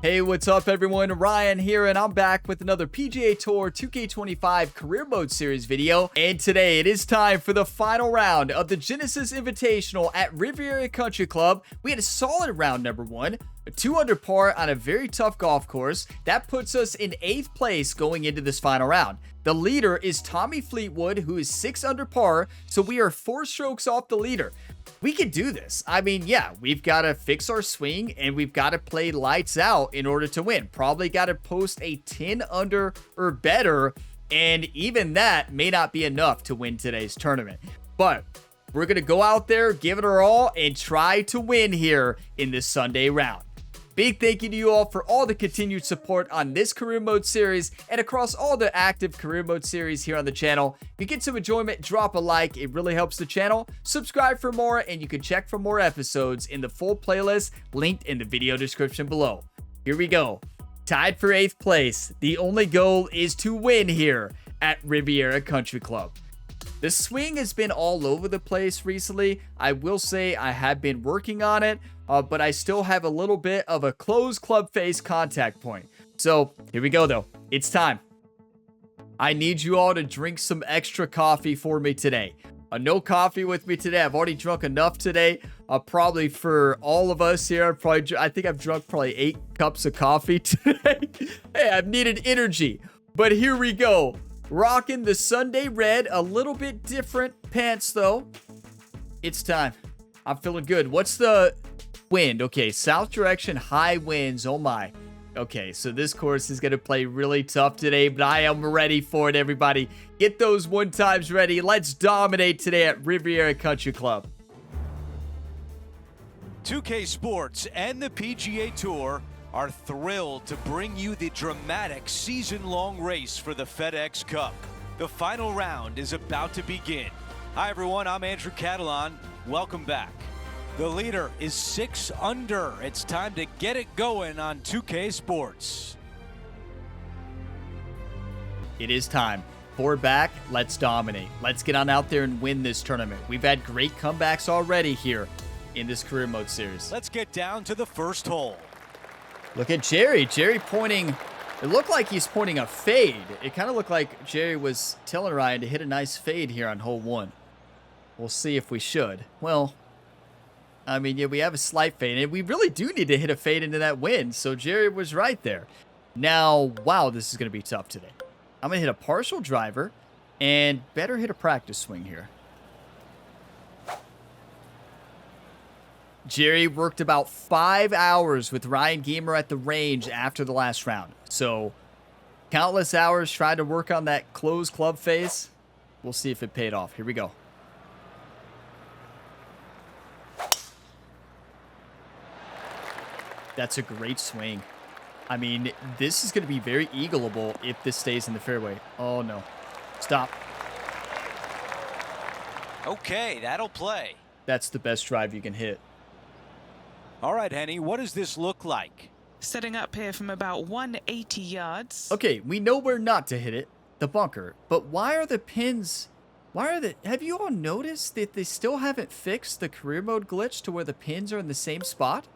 Hey, what's up everyone? Ryan here, and I'm back with another PGA Tour 2K25 Career Mode Series video. And today it is time for the final round of the Genesis Invitational at Riviera Country Club. We had a solid round number one, a 2 under par on a very tough golf course. That puts us in 8th place going into this final round. The leader is Tommy Fleetwood, who is 6 under par, so we are 4 strokes off the leader. We can do this. I mean, yeah, we've got to fix our swing and we've got to play lights out in order to win. Probably got to post a 10 under or better, and even that may not be enough to win today's tournament. But we're going to go out there, give it our all, and try to win here in this Sunday round. Big thank you to you all for all the continued support on this Career Mode series and across all the active Career Mode series here on the channel. If you get some enjoyment, drop a like. It really helps the channel. Subscribe for more, and you can check for more episodes in the full playlist linked in the video description below. Here we go. Tied for 8th place. The only goal is to win here at Riviera Country Club. The swing has been all over the place recently. I will say I have been working on it, but I still have a little bit of a closed club face contact point. So here we go though. It's time. I need you all to drink some extra coffee for me today. No coffee with me today. I've already drunk enough today. Probably for all of us here, I think I've drunk probably 8 cups of coffee today. Hey, I've needed energy. But here we go. Rocking the Sunday red, a little bit different pants though. It's time. I'm feeling good. What's the wind? Okay, south direction, high winds. Oh my. Okay, so this course is going to play really tough today, but I am ready for it, everybody. Get those one times ready. Let's dominate today at Riviera Country Club. 2K Sports and the PGA Tour are thrilled to bring you the dramatic season-long race for the FedEx Cup. The final round is about to begin. Hi everyone, I'm Andrew Catalan. Welcome back. The leader is 6 under. It's time to get it going on 2K Sports. It is time. 4 back, let's dominate. Let's get on out there and win this tournament. We've had great comebacks already here in this Career Mode series. Let's get down to the first hole. Look at Jerry. Jerry pointing. It looked like he's pointing a fade. It kind of looked like Jerry was telling Ryan to hit a nice fade here on hole 1. We'll see if we should. Well, I mean, yeah, we have a slight fade, and we really do need to hit a fade into that wind, so Jerry was right there. Now, wow, this is going to be tough today. I'm going to hit a partial driver, and better hit a practice swing here. Jerry worked about 5 hours with Ryan Gamer at the range after the last round. So, countless hours trying to work on that closed club face. We'll see if it paid off. Here we go. That's a great swing. I mean, this is going to be very eagleable if this stays in the fairway. Oh, no. Stop. Okay, that'll play. That's the best drive you can hit. All right, Henny, what does this look like? Setting up here from about 180 yards. Okay, we know where not to hit it, the bunker. But why are the pins... Have you all noticed that they still haven't fixed the Career Mode glitch to where the pins are in the same spot?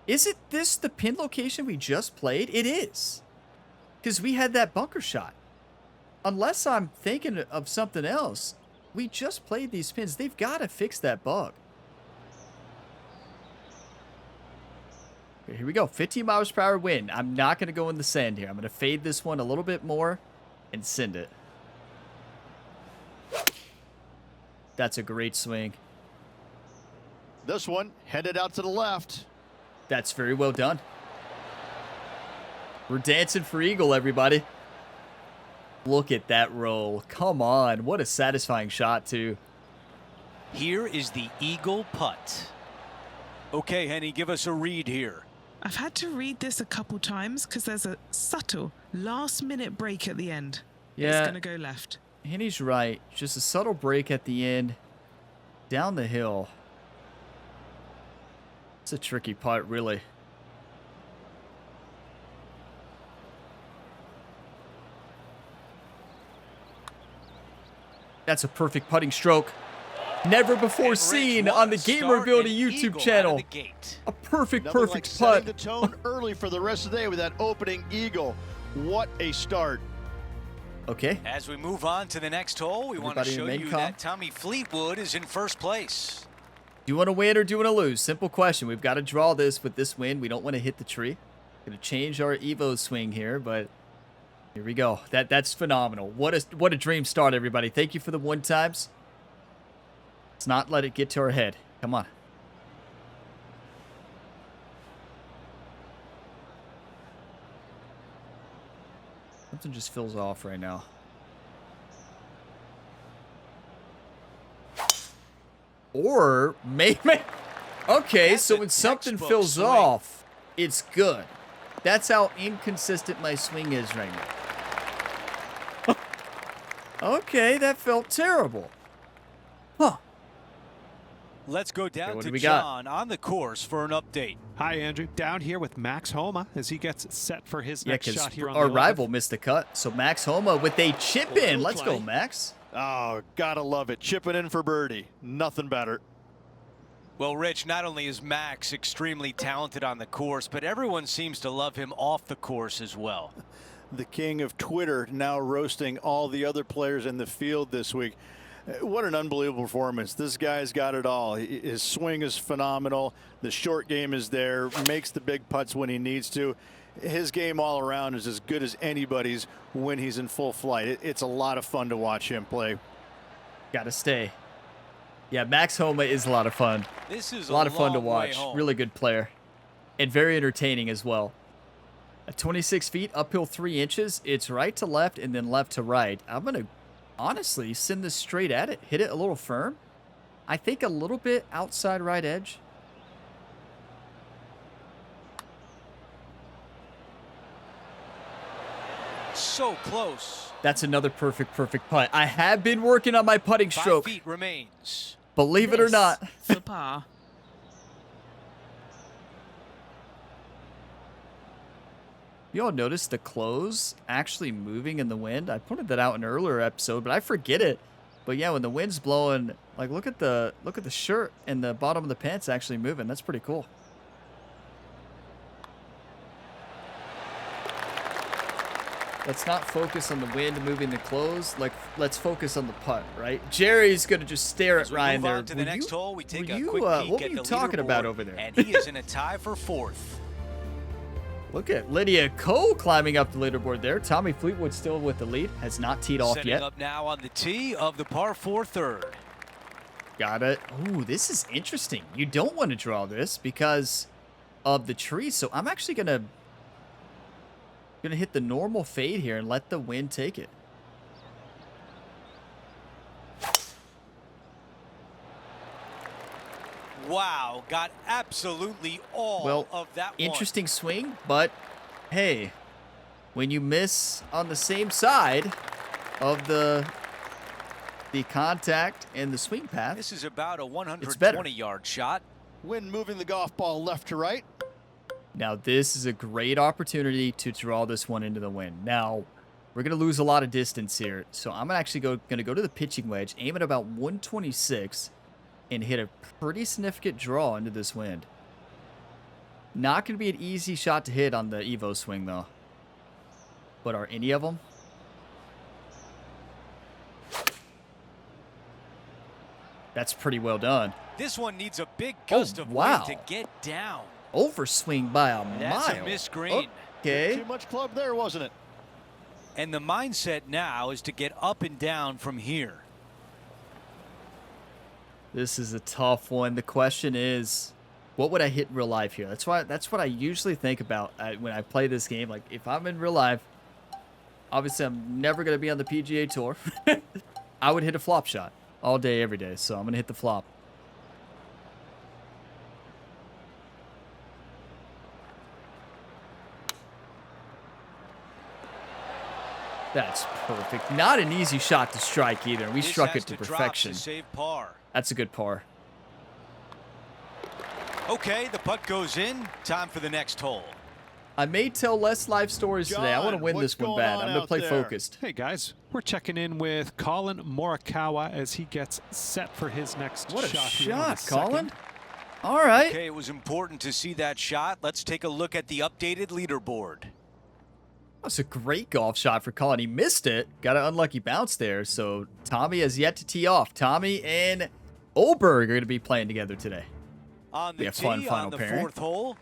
Isn't this the pin location we just played? It is. Because we had that bunker shot. Unless I'm thinking of something else. We just played these pins. They've got to fix that bug. Okay, here we go. 15 miles per hour wind. I'm not going to go in the sand here. I'm going to fade this one a little bit more and send it. That's a great swing. This one headed out to the left. That's very well done. We're dancing for eagle, everybody. Look at that roll. Come on. What a satisfying shot, too. Here is the eagle putt. Okay, Henny, give us a read here. I've had to read this a couple times because there's a subtle last-minute break at the end. Yeah. It's going to go left. Henny's right. Just a subtle break at the end. Down the hill. It's a tricky putt, really. That's a perfect putting stroke. Never before seen on the Gamer Ability YouTube channel. A perfect Nothing like putt. setting the tone early for the rest of the day with that opening eagle. What a start. Okay. As we move on to the next hole, we want to show you that Tommy Fleetwood is in first place. Do you want to win or do you want to lose? Simple question. We've got to draw this with this win. We don't want to hit the tree. Going to change our Evo swing here, but here we go. That's phenomenal. What a dream start, everybody. Thank you for the 1 times. Let's not let it get to our head. Come on. Something just feels off right now. Or maybe... Okay, so when something feels off, it's good. That's how inconsistent my swing is right now. Okay, that felt terrible. Huh. Let's go down to John on the course for an update. Hi, Andrew. Down here with Max Homa as he gets set for his next shot here on our the rival missed the cut. So Max Homa with a chip in. Let's go, Max. Oh, gotta love it. Chipping in for birdie. Nothing better. Well, Rich, not only is Max extremely talented on the course, but everyone seems to love him off the course as well. The king of Twitter now roasting all the other players in the field this week. What an unbelievable performance. This guy's got it all. His swing is phenomenal. The short game is there. Makes the big putts when he needs to. His game all around is as good as anybody's when he's in full flight. It's a lot of fun to watch him play. Gotta stay. Yeah, Max Homa is a lot of fun. This is a lot of fun to watch. Really good player. And very entertaining as well. At 26 feet, uphill 3 inches. It's right to left and then left to right. I'm going to honestly send this straight at it. Hit it a little firm. I think a little bit outside right edge. So close. That's another perfect putt. I have been working on my putting stroke. 5 feet remains. Believe it or not. For par. You all notice the clothes actually moving in the wind? I pointed that out in an earlier episode, but I forget it. But yeah, when the wind's blowing, like look at the shirt and the bottom of the pants actually moving. That's pretty cool. Let's not focus on the wind moving the clothes. Like, let's focus on the putt, right? Jerry's gonna just stare at Ryan there. To the next hole, we take a quick peek what were at you the talking about over there? And he is in a tie for 4th. Look at Lydia Ko climbing up the leaderboard there. Tommy Fleetwood still with the lead. Has not teed off Setting yet. Up now on the tee of the par 4 third. Got it. Ooh, this is interesting. You don't want to draw this because of the tree. So I'm actually gonna hit the normal fade here and let the wind take it. Wow, got absolutely all of that one. Interesting swing, but hey, when you miss on the same side of the contact and the swing path, this is about a 120-yard shot. Wind moving the golf ball left to right. Now, this is a great opportunity to draw this one into the wind. Now, we're going to lose a lot of distance here. So I'm actually going to go to the pitching wedge, aim at about 126, and hit a pretty significant draw into this wind. Not going to be an easy shot to hit on the Evo swing, though. But are any of them? That's pretty well done. This one needs a big gust of wind to get down. Overswing by a That's mile. A missed green. Okay. Too much club there, wasn't it? And the mindset now is to get up and down from here. This is a tough one. The question is, what would I hit in real life here? That's what I usually think about when I play this game. Like, if I'm in real life, obviously I'm never going to be on the PGA Tour. I would hit a flop shot all day, every day. So I'm going to hit the flop. That's perfect. Not an easy shot to strike either. We struck it to perfection. To save par. That's a good par. Okay, the putt goes in. Time for the next hole. I may tell less life stories today. I want to win this one bad. I'm going to play focused. Hey, guys. We're checking in with Colin Morikawa as he gets set for his next shot. What a shot, Colin. Colin. All right. Okay, it was important to see that shot. Let's take a look at the updated leaderboard. That's a great golf shot for Colin. He missed it. Got an unlucky bounce there. So Tommy has yet to tee off. Tommy and Oberg are going to be playing together today. On Be the a fun tee, final on the pairing. fourth hole.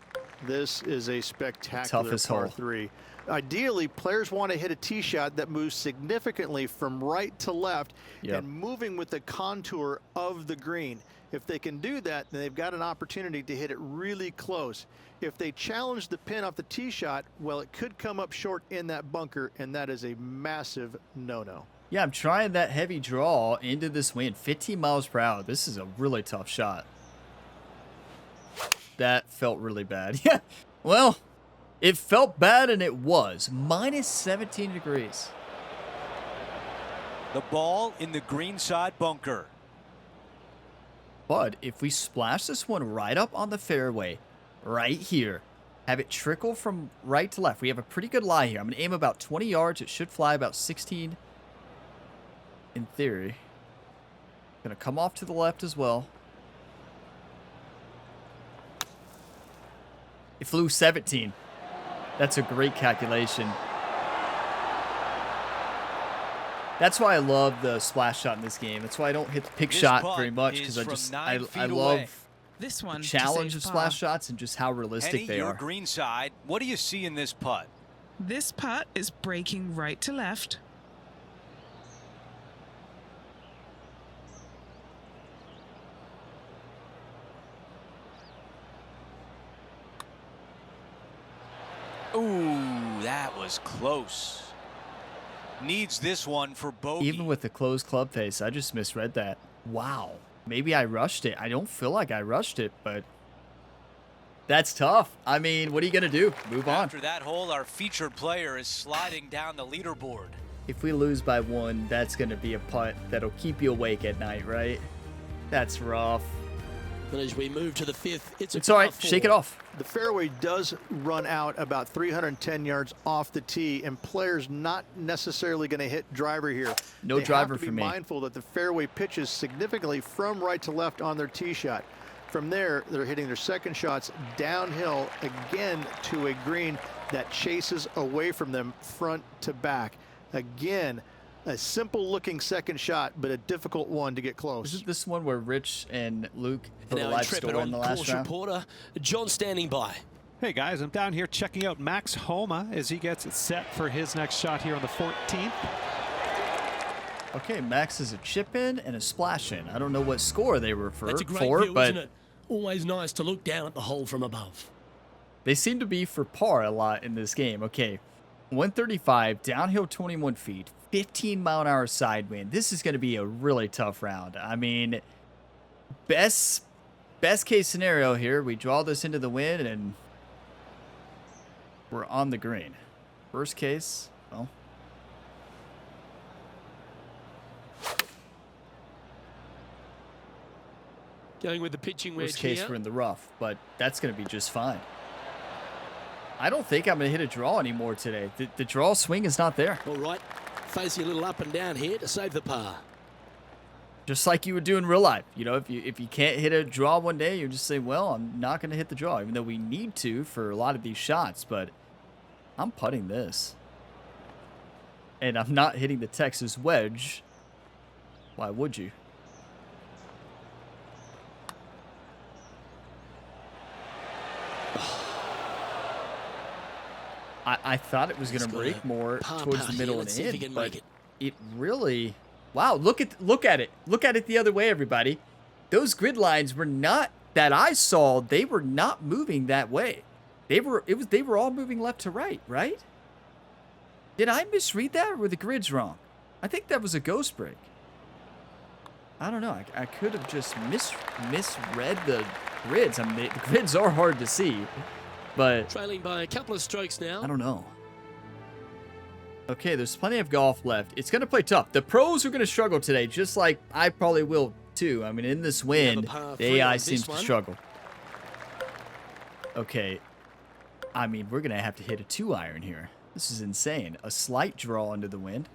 This is a spectacular Toughest par hole. 3. Ideally, players want to hit a tee shot that moves significantly from right to left and moving with the contour of the green. If they can do that, then they've got an opportunity to hit it really close. If they challenge the pin off the tee shot, well, it could come up short in that bunker, and that is a massive no-no. Yeah, I'm trying that heavy draw into this wind. 15 miles per hour. This is a really tough shot. That felt really bad. Yeah, well, it felt bad, and it was. Minus 17 degrees. The ball in the greenside bunker. But if we splash this one right up on the fairway, right here, have it trickle from right to left. We have a pretty good lie here. I'm going to aim about 20 yards. It should fly about 16 in theory. Going to come off to the left as well. It flew 17. That's a great calculation. That's why I love the splash shot in this game. That's why I don't hit the pick shot very much, because I love this one the challenge of splash shots and just how realistic they are. Green side. What do you see in this putt? This putt is breaking right to left. Ooh, that was close. Needs this one for bogey. Even with the closed club face, I just misread that. Wow. Maybe I rushed it. I don't feel like I rushed it, but that's tough. I mean, what are you going to do? Move on. After that hole, our featured player is sliding down the leaderboard. If we lose by one, that's going to be a putt that'll keep you awake at night, right? That's rough. But as we move to the fifth, it's all right. Shake it off. The fairway does run out about 310 yards off the tee, and players not necessarily going to hit driver here. No driver for me. They have to be mindful that the fairway pitches significantly from right to left on their tee shot. From there, they're hitting their second shots downhill again to a green that chases away from them front to back. Again, a simple-looking second shot, but a difficult one to get close. Is it this one where Rich and Luke put a our live score in the last round? Reporter John standing by. Hey, guys, I'm down here checking out Max Homa as he gets set for his next shot here on the 14th. Okay, Max is a chip in and a splash in. I don't know what score they refer That's a great for, view, but isn't it? Always nice to look down at the hole from above. They seem to be for par a lot in this game. Okay, 135, downhill 21 feet, 15-mile-an-hour side wind. This is going to be a really tough round. I mean, best case scenario here, we draw this into the wind and we're on the green. Worst case, well, Going with the pitching wedge worst case here. we're in the rough, but that's going to be just fine. I don't think I'm going to hit a draw anymore today. The draw swing is not there. All right, facing a little up and down here to save the par. Just like you would do in real life. You know, if you can't hit a draw one day, you just say, well, I'm not going to hit the draw, even though we need to for a lot of these shots. But I'm putting this. And I'm not hitting the Texas wedge. Why would you? I thought it was going to break more towards the middle and end, but it really... Wow, look at it. Look at it the other way, everybody. Those grid lines were not, that I saw, they were not moving that way. They were all moving left to right, right? Did I misread that, or were the grids wrong? I think that was a ghost break. I don't know. I could have just misread the grids. I mean, the grids are hard to see, but Trailing by a couple of strokes now. I don't know. Okay, there's plenty of golf left. It's going to play tough. The pros are going to struggle today, just like I probably will too. I mean, in this wind, the AI seems to struggle. Okay. I mean, we're going to have to hit a 2-iron here. This is insane. A slight draw into the wind.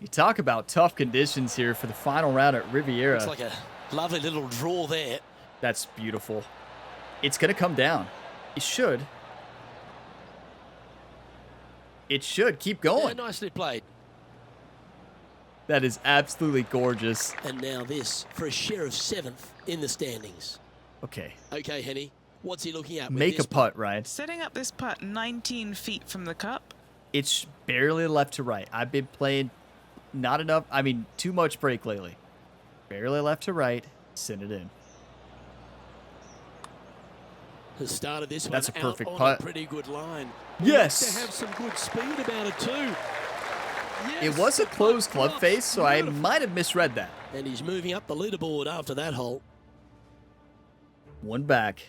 You talk about tough conditions here for the final round at Riviera. Looks like a lovely little draw there. That's beautiful. It's going to come down. It should. It should. Keep going. Yeah, nicely played. That is absolutely gorgeous. And now this for a share of 7th in the standings. Okay. Okay, Henny, what's he looking at? Make with a this putt, Ryan. Setting up this putt 19 feet from the cup. It's barely left to right. I've been playing not enough. I mean, too much break lately. Barely left to right. Send it in. The start of this That's one a perfect out on putt. a pretty good line. Yes. Looks to have some good speed about it too. Yes, It was a the closed putt club drops. face, so I Beautiful. might have misread that. And he's moving up the leaderboard after that hole. One back.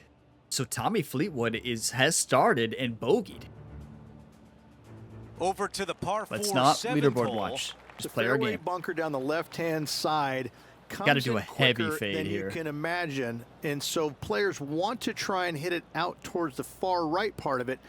So Tommy Fleetwood has started and bogeyed. Over to the par 4 Let's not 7th leaderboard hole. watch. The Just play our fairway game. bunker down the left-hand side comes Gotta do in a heavy quicker fade than here. you can imagine, and so players want to try and hit it out towards the far right part of it.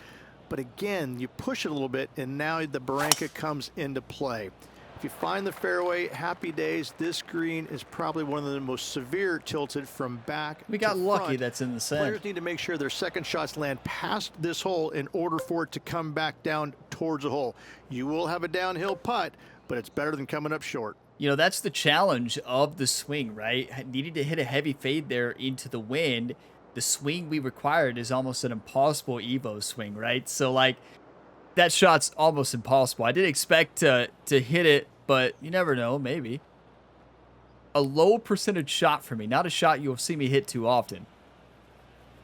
But again, you push it a little bit, and now the Barranca comes into play. If you find the fairway, happy days. This green is probably one of the most severe tilted from back. We got to lucky front. that's in the sand. Players need to make sure their second shots land past this hole in order for it to come back down towards the hole. You will have a downhill putt, but it's better than coming up short. You know, that's the challenge of the swing, right? Needing to hit a heavy fade there into the wind. The swing we required is almost an impossible Evo swing, right? So, like, that shot's almost impossible. I did expect to hit it, but you never know, maybe. A low percentage shot for me, not a shot you'll see me hit too often.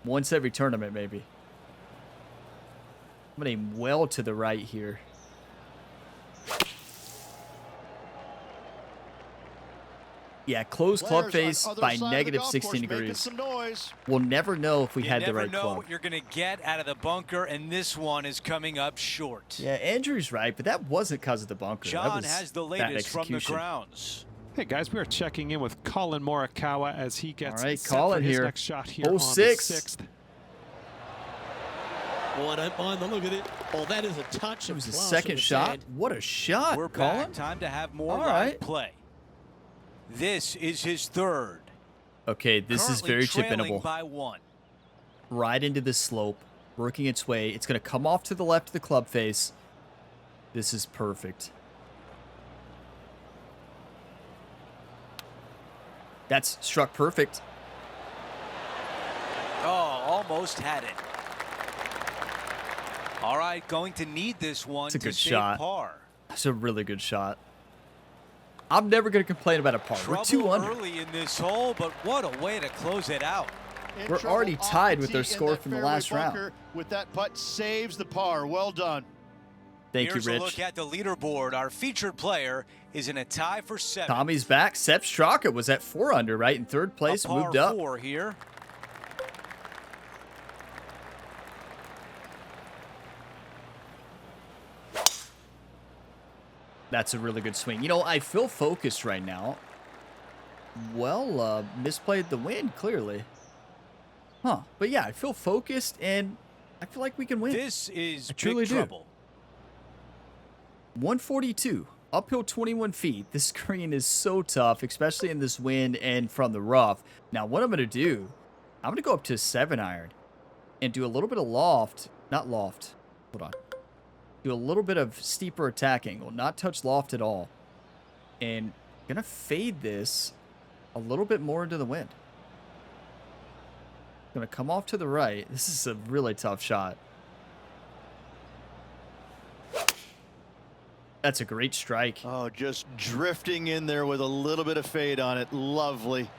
Once every tournament, maybe. I'm going to aim well to the right here. Yeah, closed club face by negative 16 degrees. We'll never know if we had the right You never know club. what you're going to get out of the bunker, and this one is coming up short. Yeah, Andrew's right, but that wasn't because of the bunker. That John was has the bad latest from the execution. grounds. Hey guys, we are checking in with Colin Morikawa as he gets All right, set Colin for his here. next shot here Hole on six. the 6th. Oh, I don't mind the look of it. Oh, that is a touch It of was the class second in the shot. sand. What a shot, We're Colin. back. Time to have more All live right. play. This is his third. Okay, this is very chip Currently inable. trailing by 1. Right into the slope, working its way. It's going to come off to the left of the club face. This is perfect. That's struck perfect. Oh, almost had it. All right, going to need this one It's a to good save shot. par. That's a really good shot. I'm never going to complain about a par. We're 2 Trouble under. early in this hole, but what a way to close it out. We're already tied with our score from the last round. With that putt, saves the par. Well done. Thank Here's you, a Rich. look at the leaderboard. Our featured player is in a tie for 7th. Tommy's back. Sepp Straka was at 4 under, right? In third place, a par moved up. 4 here. That's a really good swing. You know, I feel focused right now. Well, misplayed the wind, clearly. Huh. But yeah, I feel focused, and I feel like we can win. This is I truly big do. trouble. 142. Uphill 21 feet. This green is so tough, especially in this wind and from the rough. Now, what I'm going to do, I'm going to go up to a 7-iron and do a little bit of loft. Not loft. Hold on. Do a little bit of steeper attack angle. Not touch loft at all. And going to fade this a little bit more into the wind. Going to come off to the right. This is a really tough shot. That's a great strike. Oh, just drifting in there with a little bit of fade on it. Lovely.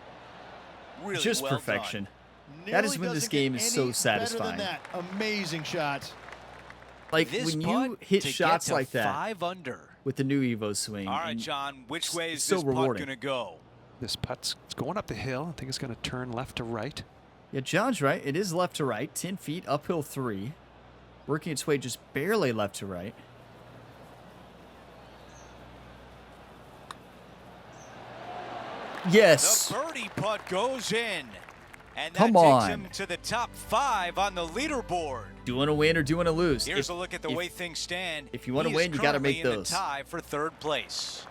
Really Just well perfection. done. That is when this game is so satisfying. That. Amazing shots. Like, This when you putt hit to get shots to like that 5 under. with the new Evo swing. All right, and John, which way is so this putt rewarding. going to go? This putt's it's going up the hill. I think it's going to turn left to right. Yeah, John's right. It is left to right. 10 feet, uphill 3. Working its way just barely left to right. Yes. The birdie putt goes in. And that Come takes on. him to the top 5 on the leaderboard. Do you want to win or do you want to lose? Here's a look at the way things stand. If you want to He win, is you got to make currently in those. the tie for 3rd place.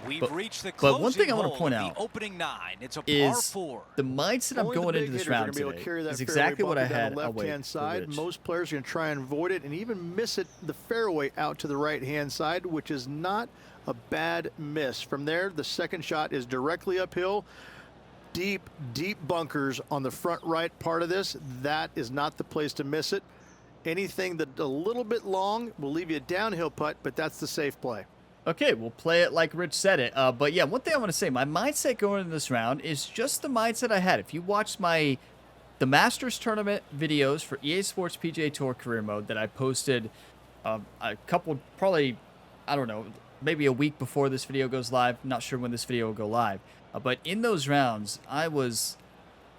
We've reached the But closing one thing I want hole to point of out the opening 9. It's a par is 4. the mindset I'm Only the going big into this hitters are round gonna be able to today carry that is fairway exactly what I bunker down had the away left-hand for side. Rich. Most players are going to try and avoid it and even miss it the fairway out to the right-hand side, which is not a bad miss. From there, the second shot is directly uphill. Deep, deep bunkers on the front right part of this. That is not the place to miss it. Anything that a little bit long will leave you a downhill putt, but that's the safe play. Okay, we'll play it like Rich said it. But yeah, one thing I want to say, my mindset going into this round is just the mindset I had. If you watched the Masters tournament videos for EA Sports PGA Tour Career Mode that I posted a couple, probably, I don't know, maybe a week before this video goes live. Not sure when this video will go live. But in those rounds, I was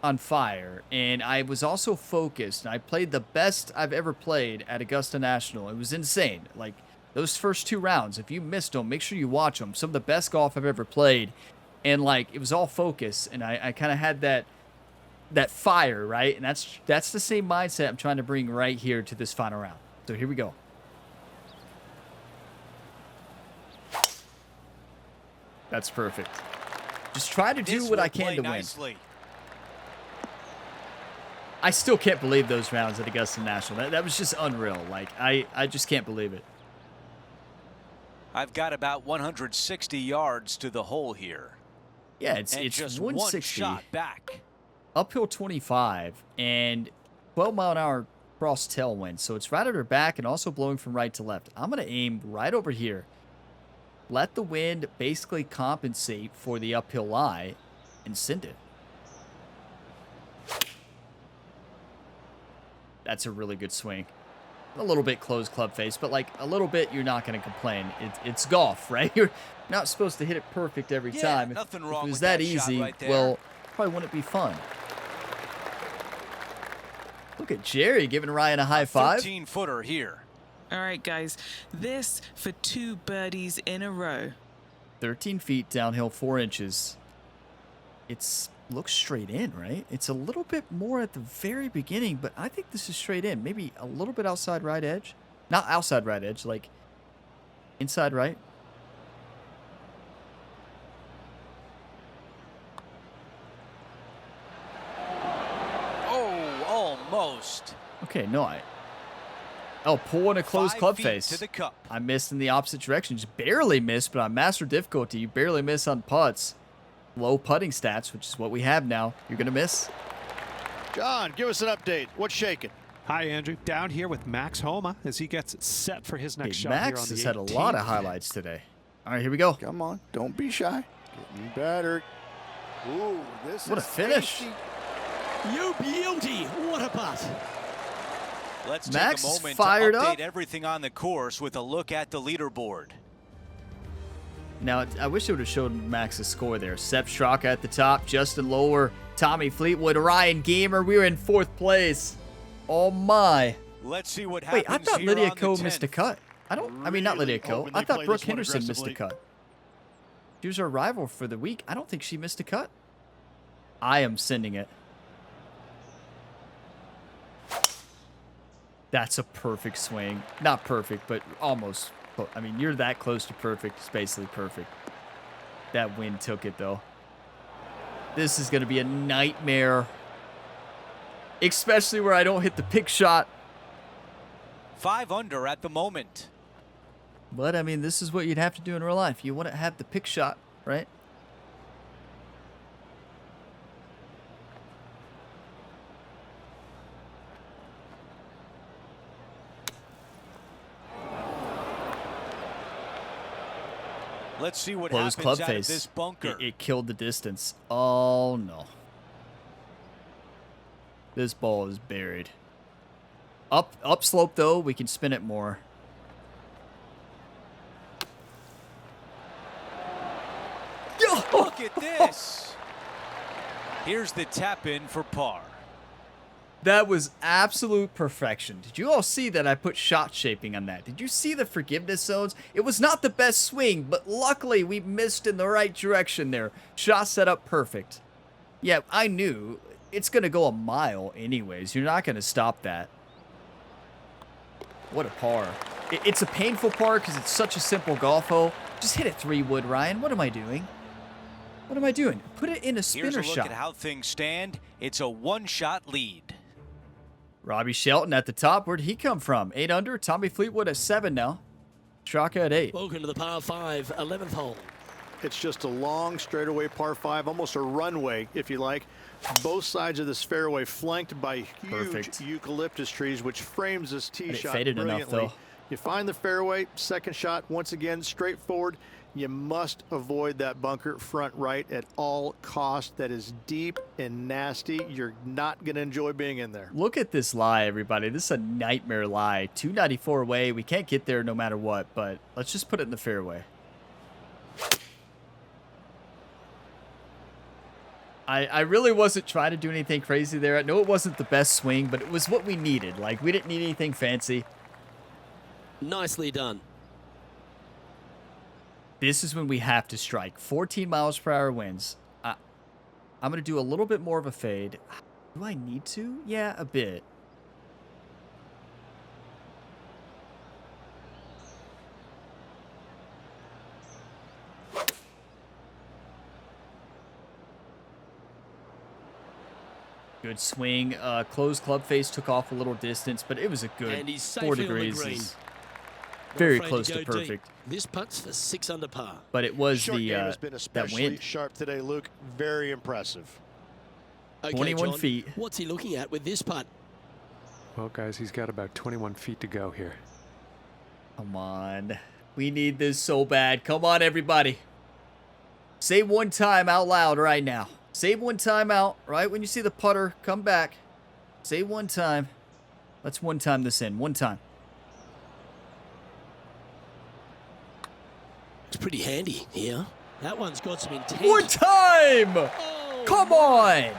on fire, and I was also focused, and I played the best I've ever played at Augusta National. It was insane. Like, those first 2 rounds, if you missed them, make sure you watch them. Some of the best golf I've ever played, and, like, it was all focus, and I kind of had that fire, right? And that's the same mindset I'm trying to bring right here to this final round. So here we go. That's perfect. Just try to do what I can to win. I still can't believe those rounds at Augusta National. That was just unreal. Like, I just can't believe it. I've got about 160 yards to the hole here. Yeah, it's just 160. one shot back. Uphill 25 and 12-mile-an-hour cross tailwind. So it's right at her back and also blowing from right to left. I'm going to aim right over here. Let the wind basically compensate for the uphill lie and send it. That's a really good swing. A little bit closed club face, but like a little bit, you're not going to complain. It's golf, right? You're not supposed to hit it perfect every time. Nothing If wrong it was with that that shot easy, right there. well, probably wouldn't be fun. Look at Jerry giving Ryan a high five. 13-footer here. All right, guys. This for 2 birdies in a row. 13 feet downhill, 4 inches. It's looks straight in, right? It's a little bit more at the very beginning, but I think this is straight in. Maybe a little bit outside right edge. Not outside right edge, like inside right. Oh, almost. Okay, no, pull in a closed 5 club feet face. to the cup. I missed in the opposite direction. Just barely missed, but on master difficulty, you barely miss on putts. Low putting stats, which is what we have now. You're going to miss. John, give us an update. What's shaking? Hi, Andrew. Down here with Max Homa as he gets set for his next shot Max here on the has had a lot of 18th. highlights today. All right, here we go. Come on, don't be shy. Getting better. Ooh, this What a is finish. tasty. You beauty. What a putt. Let's Max take is a moment fired to update up. everything on the course with a look at the leaderboard. Now, I wish it would have showed Max's score there. Sepp Straka at the top, Justin Lower, Tommy Fleetwood, Ryan Gamer. We were in 4th place. Oh, my. Let's see what happens. Wait, I thought here Lydia on the Ko missed a 10th. cut. I mean, not Really Lydia Ko. hoping I they thought play Brooke this one Henderson missed a aggressively. cut. She was our rival for the week. I don't think she missed a cut. I am sending it. That's a perfect swing. Not perfect, but almost. I mean, you're that close to perfect. It's basically perfect. That wind took it, though. This is going to be a nightmare. Especially where I don't hit the pick shot. 5 under at the moment. But, I mean, this is what you'd have to do in real life. You want to have the pick shot, right? Let's see what Close happens club out face. of this bunker. It killed the distance. Oh, no. This ball is buried. Upslope, though, we can spin it more. Look at this. Here's the tap in for par. That was absolute perfection. Did you all see that I put shot shaping on that? Did you see the forgiveness zones? It was not the best swing, but luckily we missed in the right direction there. Shot set up perfect. Yeah, I knew it's going to go a mile anyways. You're not going to stop that. What a par. It's a painful par because it's such a simple golf hole. Just hit it 3-wood, Ryan. What am I doing? What am I doing? Put it in a spinner Here's a look shot. at how things stand. It's a one-shot lead. Robbie Shelton at the top. Where'd he come from? 8 under. Tommy Fleetwood at 7 now. Straka at 8. Welcome to the par 5, 11th hole. It's just a long straightaway par 5, almost a runway, if you like. Both sides of this fairway flanked by huge Perfect. eucalyptus trees, which frames this tee But it shot faded enough, brilliantly. though. You find the fairway, second shot, once again, straightforward. You must avoid that bunker front right at all costs. That is deep and nasty. You're not going to enjoy being in there. Look at this lie, everybody. This is a nightmare lie. 294 away. We can't get there no matter what, but let's just put it in the fairway. I really wasn't trying to do anything crazy there. I know it wasn't the best swing, but it was what we needed. Like, we didn't need anything fancy. Nicely done. This is when we have to strike. 14 miles per hour winds. I'm going to do a little bit more of a fade. Do I need to? Yeah, a bit. Good swing. Closed club face took off a little distance, but it was a good And he's 4 safely on the degrees. green. Is Not very afraid close to go deep. perfect. This putt's for 6 under par. But it was Short the game has been that especially wind. sharp today, Luke. Very impressive. Okay, 21 John, feet. What's he looking at with this putt? Well, guys, he's got about 21 feet to go here. Come on. We need this so bad. Come on, everybody. Say one time out loud right now. Say one time out, right? When you see the putter come back. Say one time. Let's one time this in. One time. It's pretty handy here. That one's got some intent. One time! Oh, Come on!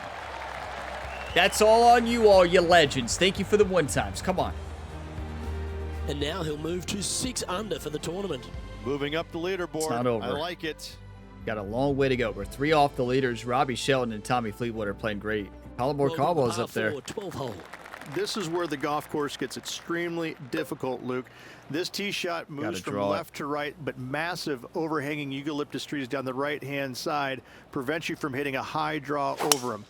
That's all on you all, you legends. Thank you for the one times. Come on. And now he'll move to 6 under for the tournament. Moving up the leaderboard. not over. I like it. Got a long way to go. We're 3 off the leaders. Robbie Shelton and Tommy Fleetwood are playing great. Colin Welcome to Morikawa is par up there. 4, 12th hole. This is where the golf course gets extremely difficult, Luke. This tee shot moves from draw it. left to right, but massive overhanging eucalyptus trees down the right-hand side prevent you from hitting a high draw over them.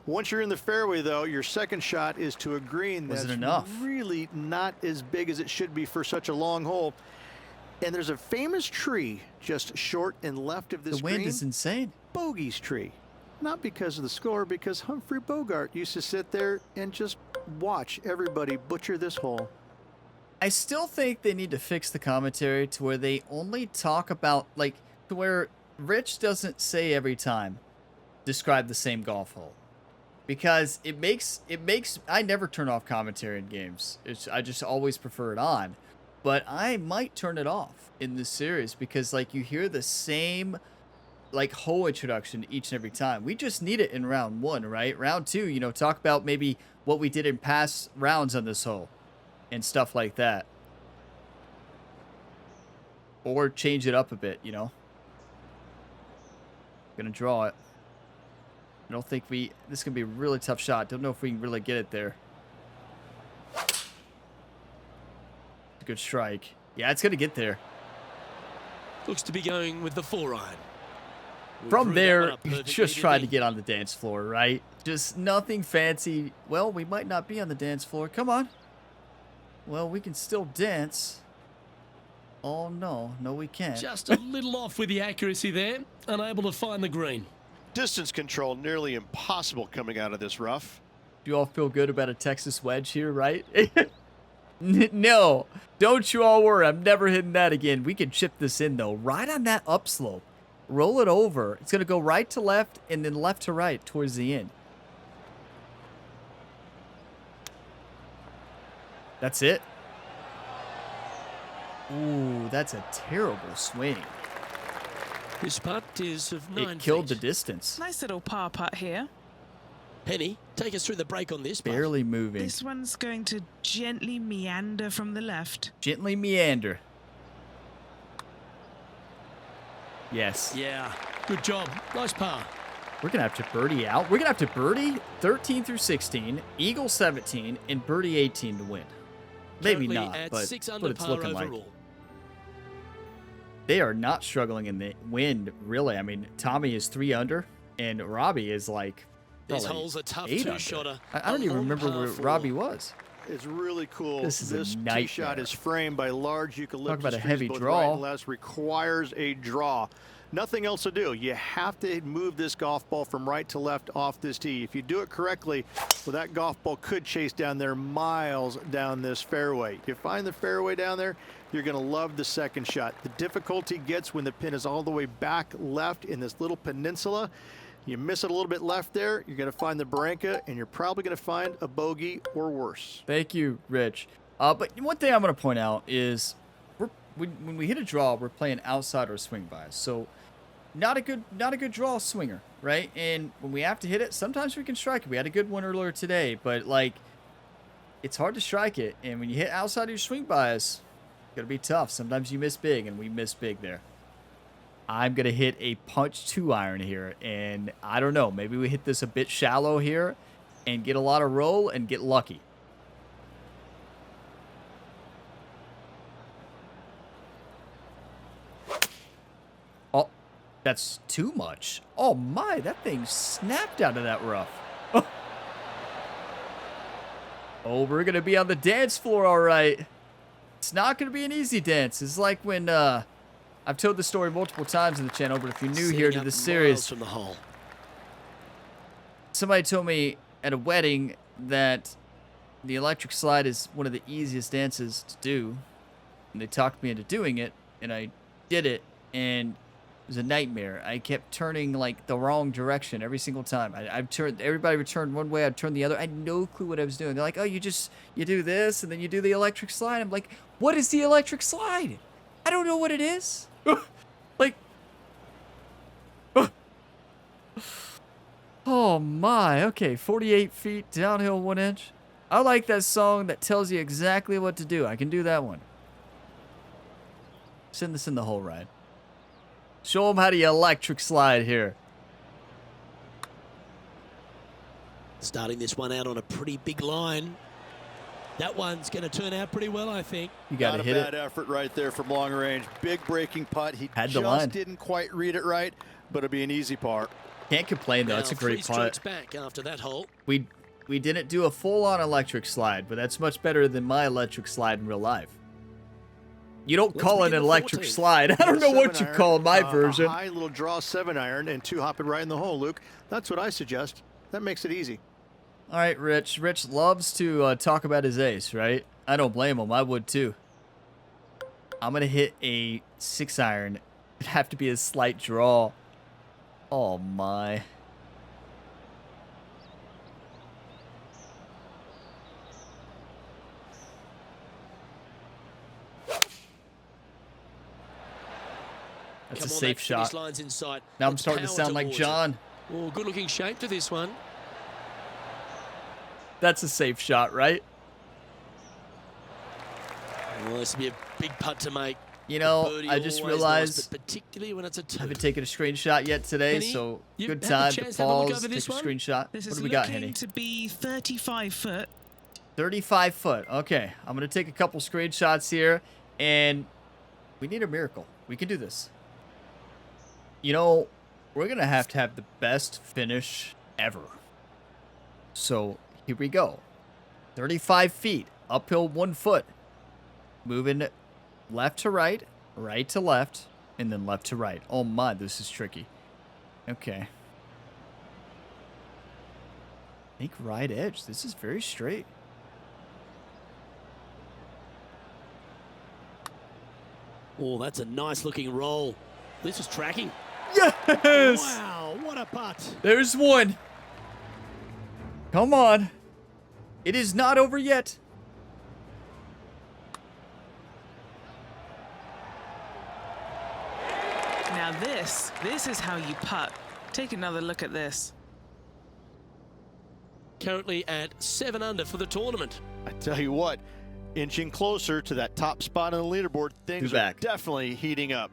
Once you're in the fairway, though, your second shot is to a green that's Wasn't enough. really not as big as it should be for such a long hole. And there's a famous tree just short and left of this The wind green. is insane. Bogey's tree. Not because of the score, because Humphrey Bogart used to sit there and just watch everybody butcher this hole. I still think they need to fix the commentary to where they only talk about, like, to where Rich doesn't say every time, describe the same golf hole. Because it makes, I never turn off commentary in games. I just always prefer it on. But I might turn it off in this series because, like, you hear the same, like, hole introduction each and every time. We just need it in round 1, right? Round 2, you know, talk about maybe what we did in past rounds on this hole and stuff like that. Or change it up a bit, you know. Gonna draw it. I don't think this is gonna be a really tough shot. Don't know if we can really get it there. Good strike. Yeah, it's gonna get there. Looks to be going with the 4-iron. From there, you just trying to get on the dance floor, right? Just nothing fancy. Well, we might not be on the dance floor. Come on. Well, we can still dance. Oh, no. No, we can't. Just a little off with the accuracy there. Unable to find the green. Distance control nearly impossible coming out of this rough. Do you all feel good about a Texas wedge here, right? No. Don't you all worry. I'm never hitting that again. We can chip this in, though. Right on that upslope. Roll it over. It's going to go right to left and then left to right towards the end. That's it. Ooh, that's a terrible swing. This putt is of 9 It killed the feet. distance. Nice little par putt here. Penny, take us through the break on this. Barely moving. This one's going to gently meander from the left. Gently meander. Yes. Yeah, good job. Nice par. We're going to have to birdie out. We're going to have to birdie 13 through 16, eagle 17, and birdie 18 to win. Maybe Currently not, at but 6 that's under what it's par looking like. overall. They are not struggling in the wind, really. I mean, Tommy is 3 under, and Robbie is like This probably hole's a tough 8 under. two-shotter. I don't even remember where Robbie was. It's really cool. This is a tee nightmare. shot is framed by large eucalyptus Talk about a trees, heavy both draw. right and left, requires a draw. Nothing else to do. You have to move this golf ball from right to left off this tee. If you do it correctly, well, that golf ball could chase down there miles down this fairway. You find the fairway down there, you're going to love the second shot. The difficulty gets when the pin is all the way back left in this little peninsula. You miss it a little bit left there, you're going to find the barranca, and you're probably going to find a bogey or worse. Thank you, Rich. But one thing I'm going to point out is when we hit a draw, we're playing outside or swing bias. So not a good draw swinger, right? And when we have to hit it, sometimes we can strike it. We had a good one earlier today, but like it's hard to strike it. And when you hit outside of your swing bias, it's gonna be tough. Sometimes you miss big, and we miss big there. I'm gonna hit a punch 2-iron here, and I don't know. Maybe we hit this a bit shallow here, and get a lot of roll and get lucky. Oh, that's too much. Oh my, that thing snapped out of that rough. Oh, we're gonna be on the dance floor, all right. It's not gonna be an easy dance. It's like when I've told the story multiple times in the channel, but if you're new here to this series, From the hole. somebody told me at a wedding that the electric slide is one of the easiest dances to do. And they talked me into doing it, and I did it, and it was a nightmare. I kept turning like the wrong direction every single time. I've turned, everybody would turn one way, I'd turn the other. I had no clue what I was doing. They're like, oh, you do this, and then you do the electric slide. I'm like, what is the electric slide? I don't know what it is. Like, oh my, okay, 48 feet, downhill 1 inch. I like that song that tells you exactly what to do. I can do that one. Send this in the hole, Ryan. Show them how to electric slide here. Starting this one out on a pretty big line. That one's going to turn out pretty well, I think. You got to hit Not a bad it. effort right there from long range. Big breaking putt. He Had the just line. didn't quite read it right, but it'll be an easy par. Can't complain, though. Now, It's a great 3 putt. strokes back after that hole. We didn't do a full-on electric slide, but that's much better than my electric slide in real life. You don't Let's call it begin an the electric 14th. slide. I don't know what you 7-iron, call my a version. high little draw 7-iron and 2 hopping right in the hole, Luke. That's what I suggest. That makes it easy. All right, Rich. Rich loves to talk about his ace, right? I don't blame him. I would too. I'm going to hit a 6-iron. It'd have to be a slight draw. Oh, my. That's Come a on, safe that finish shot. line's in sight. Now I'm Let's starting to power sound like towards John. it. Oh, good looking shape to this one. That's a safe shot, right? Well, this will be a big putt to make. You know, Birdie I just always realized nice, but particularly when it's a I two. haven't taken a screenshot yet today, Henny, so you good had the time to chance to have a look pause, over take a this one? screenshot. This What is do we got, looking Henny? to be 35 foot. 35 foot. Okay, I'm going to take a couple screenshots here, and we need a miracle. We can do this. You know, we're going to have the best finish ever. So, here we go. 35 feet, uphill 1 foot. Moving left to right, right to left, and then left to right. Oh my, this is tricky. Okay. I think right edge. This is very straight. Oh, that's a nice looking roll. This is tracking. Yes! Wow, what a putt. There's one. Come on. It is not over yet. Now this is how you putt. Take another look at this. currently at 7 under for the tournament. I tell you what, inching closer to that top spot on the leaderboard, things are definitely heating up.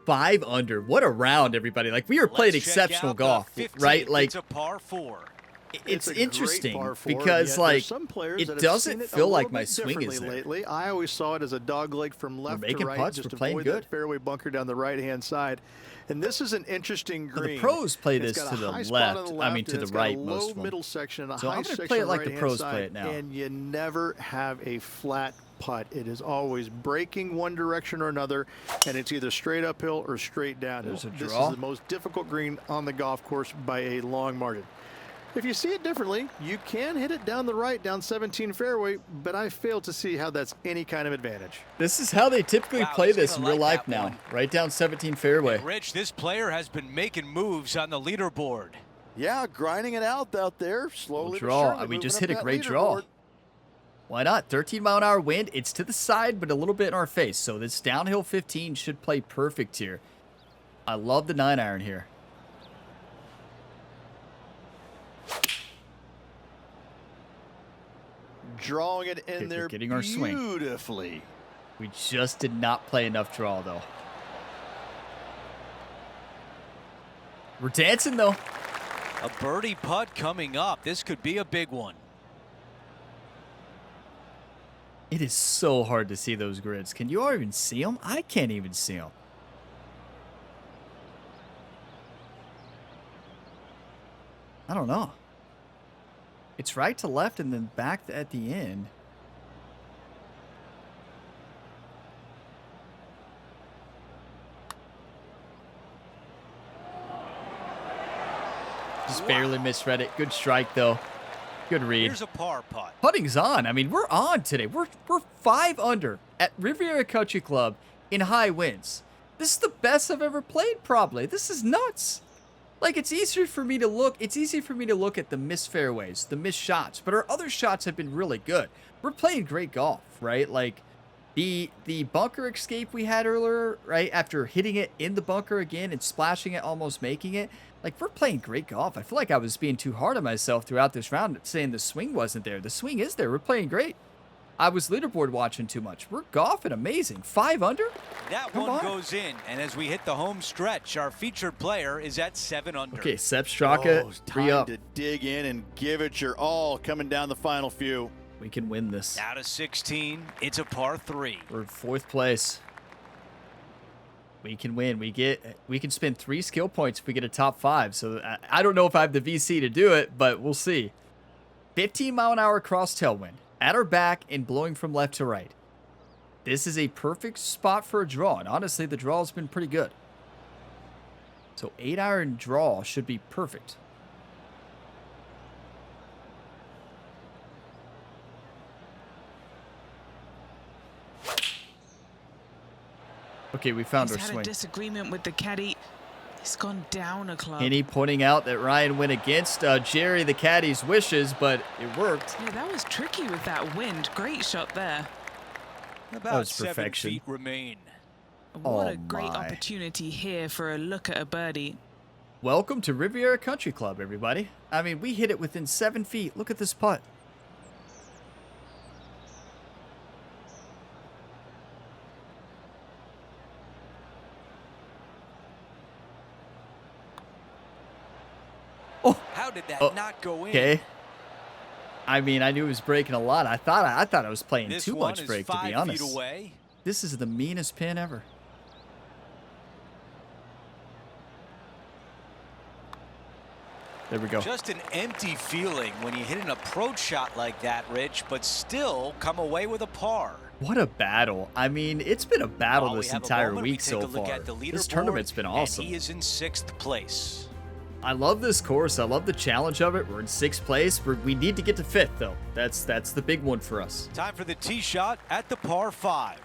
5 under. What a round, everybody. Like, we were playing exceptional golf, right? Like, it's a par 4. It's a interesting great par 4, because, like, some players it doesn't feel like my swing is there. Lately. I always saw it as a dog leg from left to right. Putts. Just we're playing avoid good. That fairway bunker down the right-hand side. And this is an interesting green. The pros play this to the left. I mean, to the right, It's most got a low middle section and a so high I'm going section to play it like the right-hand pros side, play it now. And you never have a flat putt. It is always breaking one direction or another, and it's either straight uphill or straight downhill. There's a This draw. is the most difficult green on the golf course by a long margin. If you see it differently, you can hit it down the right, down 17 fairway, but I fail to see how that's any kind of advantage. This is how they typically play this in real life now. Right down 17 fairway. And Rich, this player has been making moves on the leaderboard. Yeah, grinding it out there, slowly. Draw. We just hit a great draw. Why not? 13-mile-an-hour wind. It's to the side, but a little bit in our face. So this downhill 15 should play perfect here. I love the 9-iron here. Drawing it in there getting our swing. Beautifully. We just did not play enough draw, though. We're dancing, though. A birdie putt coming up. This could be a big one. It is so hard to see those grids. Can you all even see them? I can't even see them. I don't know. It's right to left and then back at the end. Just barely misread it. Good strike, though. Good read. Here's a par putt. Putting's on. I mean, we're on today. We're 5 under at Riviera Country Club in high winds. This is the best I've ever played, probably. This is nuts. Like, it's easier for me to look. It's easy for me to look at the missed fairways, the missed shots, but our other shots have been really good. We're playing great golf, right? Like, the bunker escape we had earlier, right? After hitting it in the bunker again and splashing it, almost making it. Like, we're playing great golf. I feel like I was being too hard on myself throughout this round, saying the swing wasn't there. The swing is there. We're playing great. I was leaderboard watching too much. We're golfing amazing. 5 under? That one goes in, and as we hit the home stretch, our featured player is at 7 under. Okay, Sepp Straka, 3 up. Time to dig in and give it your all coming down the final few. We can win this. Out of 16, it's a par 3. We're in 4th place. We can win. We can spend 3 skill points if we get a top 5. So I don't know if I have the VC to do it, but we'll see. 15-mile-an-hour cross tailwind at our back and blowing from left to right. This is a perfect spot for a draw, and honestly, the draw has been pretty good. So 8-iron draw should be perfect. Okay, we found He's our had swing. a disagreement with the caddy. He's gone down a club. Henny pointing out that Ryan went against Jerry the caddy's wishes, but it worked. Yeah, that was tricky with that wind. Great shot there. About was perfection. 7 feet remain. What Oh a great my. opportunity here for a look at a birdie. Welcome to Riviera Country Club, everybody. I mean, we hit it within 7 feet. Look at this putt. How did that not go in? Okay. I mean, I knew it was breaking a lot. I thought I was playing This too one much is break, to 5 be honest. feet away. This is the meanest pin ever. There we go. Just an empty feeling when you hit an approach shot like that, Rich, but still come away with a par. What a battle. I mean, it's been a battle While we this have a entire moment, we week take so a look far. at the This leaderboard, tournament's been awesome. And he is in 6th place. I love this course. I love the challenge of it. We're in 6th place. We need to get to 5th, though. That's the big one for us. Time for the tee shot at the par 5.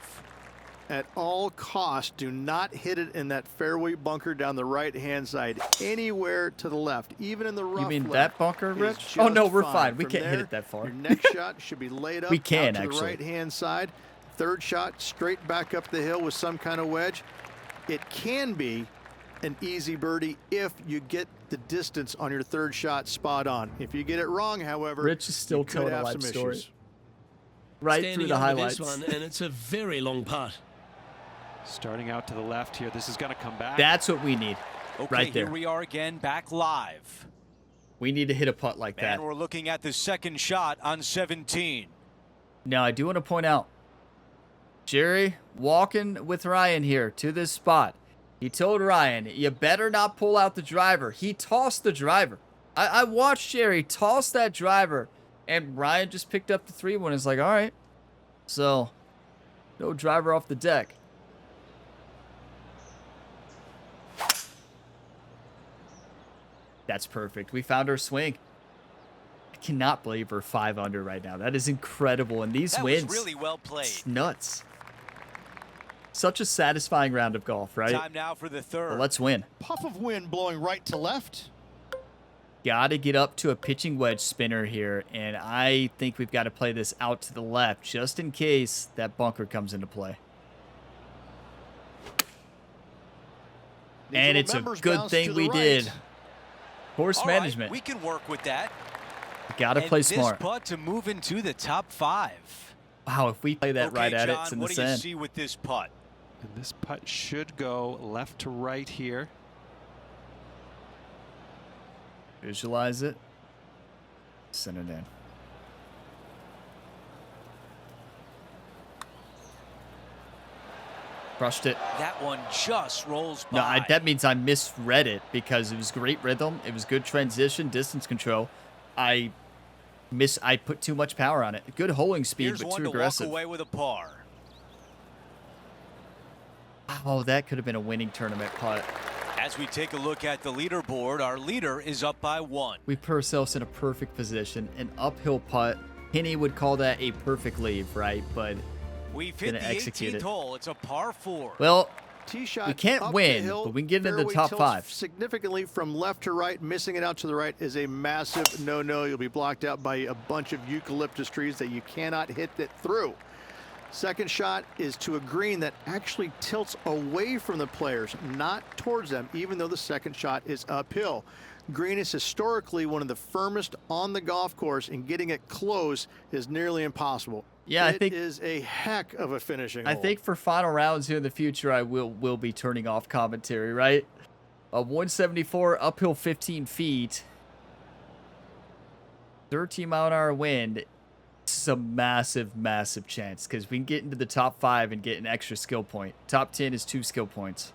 At all costs, do not hit it in that fairway bunker down the right-hand side, anywhere to the left, even in the rough. You mean left that bunker, is Rich? Oh, no, just we're fine. We From can't hit there, it that far. Your next shot should be laid up We can, out to actually. the right-hand side. Third shot, straight back up the hill with some kind of wedge. It can be an easy birdie if you get the distance on your third shot spot on. If you get it wrong, however, Rich is still you could telling a have life some story. issues. Right Standing through the over highlights. this one, and it's a very long putt. Starting out to the left here. This is going to come back. That's what we need. Okay, right there. here we are again, back live. We need to hit a putt like that. And we're looking at the second shot on 17. Now, I do want to point out, Jerry walking with Ryan here to this spot. He told Ryan, you better not pull out the driver. He tossed the driver. I watched Jerry toss that driver, and Ryan just picked up the 3-1 and is like, all right. So, no driver off the deck. That's perfect. We found our swing. I cannot believe we're 5 under right now. That is incredible. And these That wins, was really well played. it's nuts. Such a satisfying round of golf, right? Time now for the third. Well, let's win. Puff of wind blowing right to left. Got to get up to a pitching wedge spinner here, and I think we've got to play this out to the left just in case that bunker comes into play. These And little it's a members good bounce thing to the we right. did. Course All right, management. we can work with that. Got to And play this smart. putt to move into the top 5. Wow, if we play that Okay, right at it, John, it's in what the do you sand. see with this putt? And this putt should go left to right here. Visualize it. Send it in. Crushed it. That one just rolls by. No, that means I misread it because it was great rhythm. It was good transition, distance control. I put too much power on it. Good holding speed, Here's but one too to aggressive. walk away with a par. Oh, that could have been a winning tournament putt. As we take a look at the leaderboard, our leader is up by 1. We put ourselves in a perfect position. An uphill putt. Penny would call that a perfect leave, right? But We've hit gonna the execute 18th it. hole. It's a par 4. well, Tee shot we can't up win, the hill, but we can get into the fairway top tilts 5. significantly from left to right. Missing it out to the right is a massive no-no. You'll be blocked out by a bunch of eucalyptus trees that you cannot hit it through. Second shot is to a green that actually tilts away from the players, not towards them, even though the second shot is uphill. Green is historically one of the firmest on the golf course, and getting it close is nearly impossible. Yeah, I think it is a heck of a finishing I hole. think for final rounds here in the future, I will be turning off commentary, right? A 174 uphill 15 feet, 13-mile-an-hour wind. This is a massive, massive chance because we can get into the top 5 and get an extra skill point. Top 10 is 2 skill points.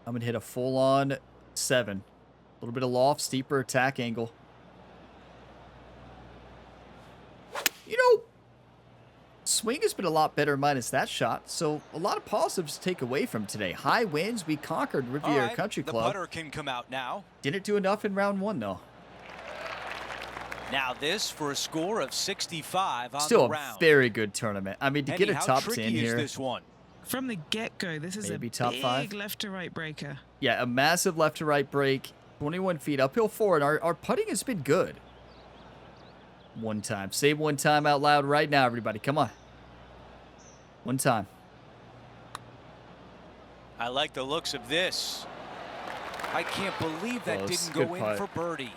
I'm going to hit a full-on 7. A little bit of loft, steeper attack angle. You know, swing has been a lot better minus that shot, so a lot of positives to take away from today. High winds, we conquered All Riviera right, Country the Club. putter can come out now. Didn't do enough in round 1, though. Now this for a score of 65 on Still the a round. very good tournament. I mean, to Penny, get a how top tricky 10 is here. this one? From the get-go, this is Maybe a top big 5. left to right breaker. Yeah, a massive left to right break. 21 feet, uphill 4, and our putting has been good. One time. Say one time out loud right now, everybody. Come on. One time. I like the looks of this. I can't believe that Close. didn't go Good in putt. for birdie.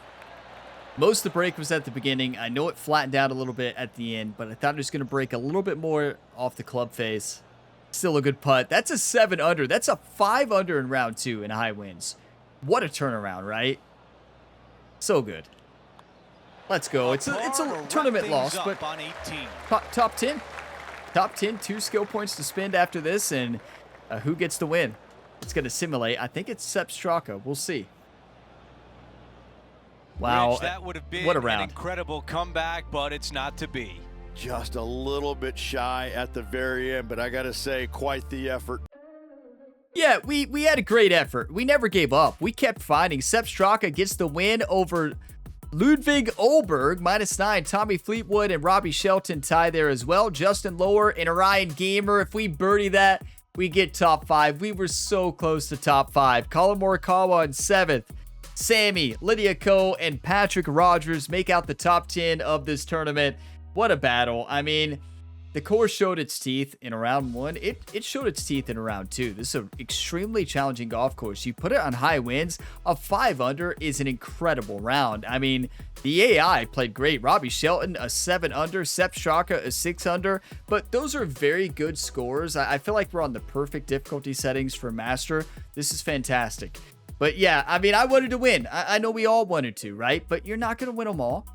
Most of the break was at the beginning. I know it flattened out a little bit at the end, but I thought it was going to break a little bit more off the club face. Still a good putt. That's a 7 under. That's a 5 under in round 2 in high winds. What a turnaround, right? So good. Let's go. It's par a to wrap tournament things loss, up but on 18. top 10. Top 10, 2 skill points to spend after this, and who gets the win? It's going to simulate. I think it's Sepp Straka. We'll see. Wow. Rich, that would have been what a an round. incredible comeback, but it's not to be. Just a little bit shy at the very end, but I got to say, quite the effort. Yeah, we had a great effort. We never gave up. We kept fighting. Sepp Straka gets the win over Ludwig Olberg, -9. Tommy Fleetwood and Robbie Shelton tie there as well. Justin Lower and Ryan Gamer. If we birdie that, we get top 5. We were so close to top 5. Colin Morikawa in 7th. Sammy, Lydia Ko, and Patrick Rogers make out the top 10 of this tournament. What a battle. I mean, The course showed its teeth in round 1. It showed its teeth in round 2. This is an extremely challenging golf course. You put it on high winds. A 5 under is an incredible round. I mean, the AI played great. Robbie Shelton, a 7 under. Sepp Straka, a 6 under. But those are very good scores. I feel like we're on the perfect difficulty settings for Master. This is fantastic. But yeah, I mean, I wanted to win. I know we all wanted to, right? But you're not going to win them all.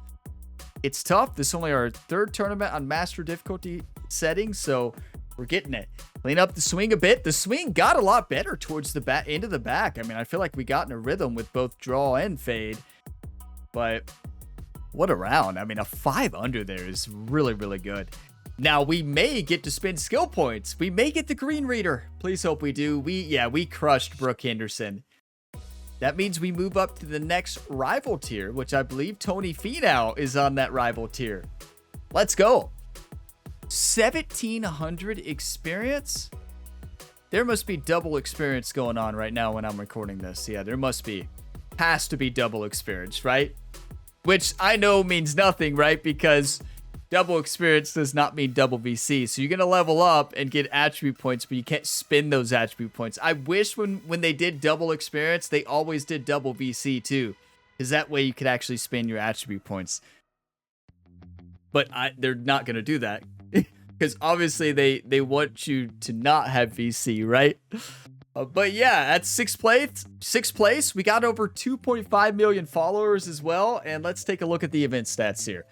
It's tough. This is only our 3rd tournament on Master difficulty settings, so we're getting it. Clean up the swing a bit. The swing got a lot better towards the back, into the back. I mean, I feel like we got in a rhythm with both draw and fade. But what a round. I mean, a 5 under there is really, really good. Now, we may get to spend skill points. We may get the green reader. Please hope we do. We crushed Brooke Henderson. That means we move up to the next rival tier, which I believe Tony Finau is on that rival tier. Let's go. 1,700 experience? There must be double experience going on right now when I'm recording this. Yeah, there must be. Has to be double experience, right? Which I know means nothing, right? Because double experience does not mean double VC. So you're going to level up and get attribute points, but you can't spend those attribute points. I wish when they did double experience, they always did double VC too. Because that way you could actually spend your attribute points. But they're not going to do that. Because obviously they want you to not have VC, right? But yeah, at 6th place, we got over 2.5 million followers as well. And let's take a look at the event stats here.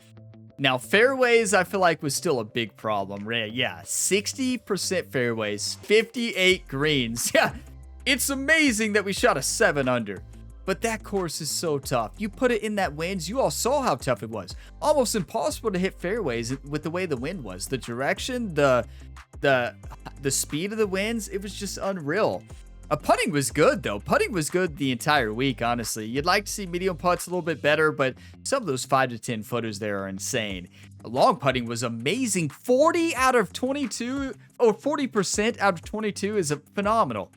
Now, fairways, I feel like was still a big problem, right? Yeah, 60% fairways, 58 greens. Yeah, it's amazing that we shot a 7 under. But that course is so tough. You put it in that winds, you all saw how tough it was. Almost impossible to hit fairways with the way the wind was. The direction, the speed of the winds, it was just unreal. Putting was good, though. Putting was good the entire week, honestly. You'd like to see medium putts a little bit better, but some of those 5 to 10 footers there are insane. Long putting was amazing. 40 out of 22, or 40% out of 22 is phenomenal.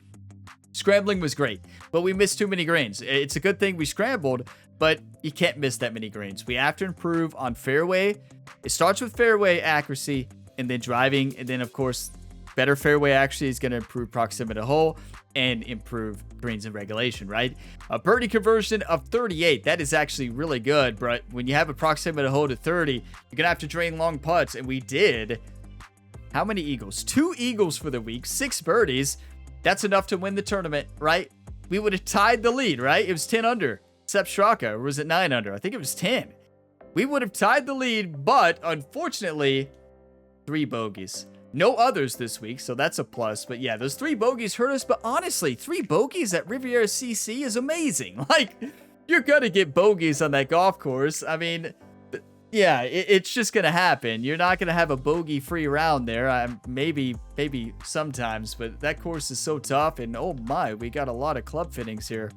Scrambling was great, but we missed too many greens. It's a good thing we scrambled, but you can't miss that many greens. We have to improve on fairway. It starts with fairway accuracy, and then driving, and then, of course, better fairway accuracy is going to improve proximity to hole and improve greens and regulation, right? A birdie conversion of 38. That is actually really good, but when you have a proximity to hole to 30, you're going to have to drain long putts, and we did. How many eagles? 2 eagles for the week, 6 birdies. That's enough to win the tournament, right? We would have tied the lead, right? It was 10 under. Sepp Straka, or was it 9 under? I think it was 10. We would have tied the lead, but unfortunately, 3 bogeys. No others this week, so that's a plus. But yeah, those 3 bogeys hurt us. But honestly, 3 bogeys at Riviera CC is amazing. Like, you're going to get bogeys on that golf course. I mean, yeah, it's just going to happen. You're not going to have a bogey-free round there. Maybe sometimes, but that course is so tough. And oh my, we got a lot of club fittings here.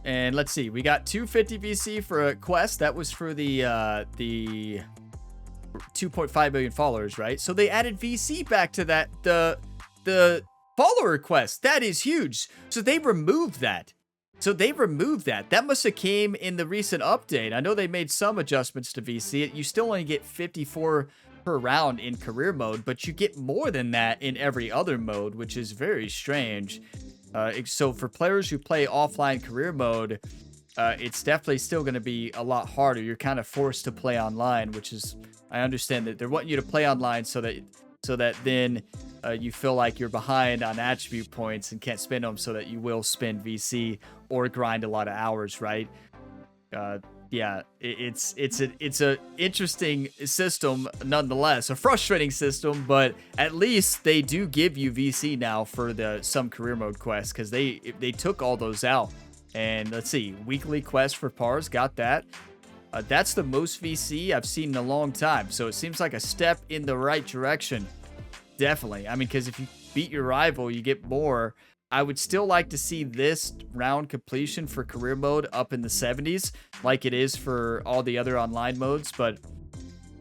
And let's see, we got 250 VC for a quest. That was for the 2.5 million followers, right? So they added VC back to that, the follower request. That is huge. So they removed that. That must have came in the recent update. I know they made some adjustments to VC. You still only get 54 per round in career mode, but you get more than that in every other mode, which is very strange. So for players who play offline career mode, it's definitely still going to be a lot harder. You're kind of forced to play online, which is, I understand that they're wanting you to play online so that then you feel like you're behind on attribute points and can't spend them, so that you will spend VC or grind a lot of hours, right? Yeah, it's a interesting system nonetheless, a frustrating system, but at least they do give you VC now for some career mode quests, because they took all those out. And let's see, weekly quest for pars, got that. That's the most VC I've seen in a long time, so it seems like a step in the right direction. Definitely. I mean, because if you beat your rival, you get more. I would still like to see this round completion for career mode up in the 70s, like it is for all the other online modes. But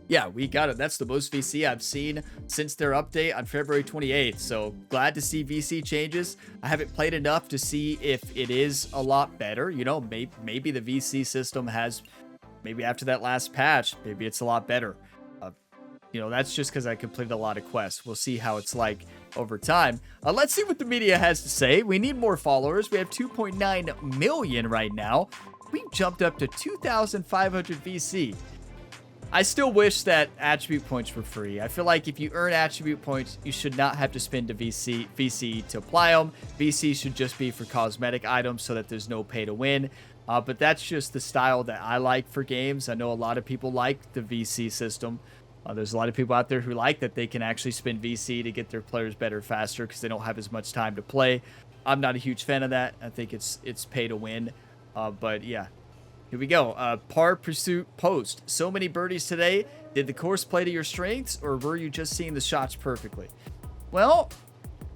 yeah, we got it. That's the most VC I've seen since their update on February 28th. So glad to see VC changes. I haven't played enough to see if it is a lot better. You know, maybe the VC system has, maybe after that last patch, maybe it's a lot better. you know, that's just because I completed a lot of quests. We'll see how it's like over time. Let's see what the media has to say. We need more followers. We have 2.9 million right now. We've jumped up to 2,500 VC. I still wish that attribute points were free. I feel like if you earn attribute points, you should not have to spend a VC to apply them. VC should just be for cosmetic items so that there's no pay to win. But that's just the style that I like for games. I know a lot of people like the VC system. There's a lot of people out there who like that they can actually spend VC to get their players better faster because they don't have as much time to play. I'm not a huge fan of that. I think it's pay to win. But yeah, here we go. Par Pursuit post. So many birdies today. Did the course play to your strengths, or were you just seeing the shots perfectly? Well,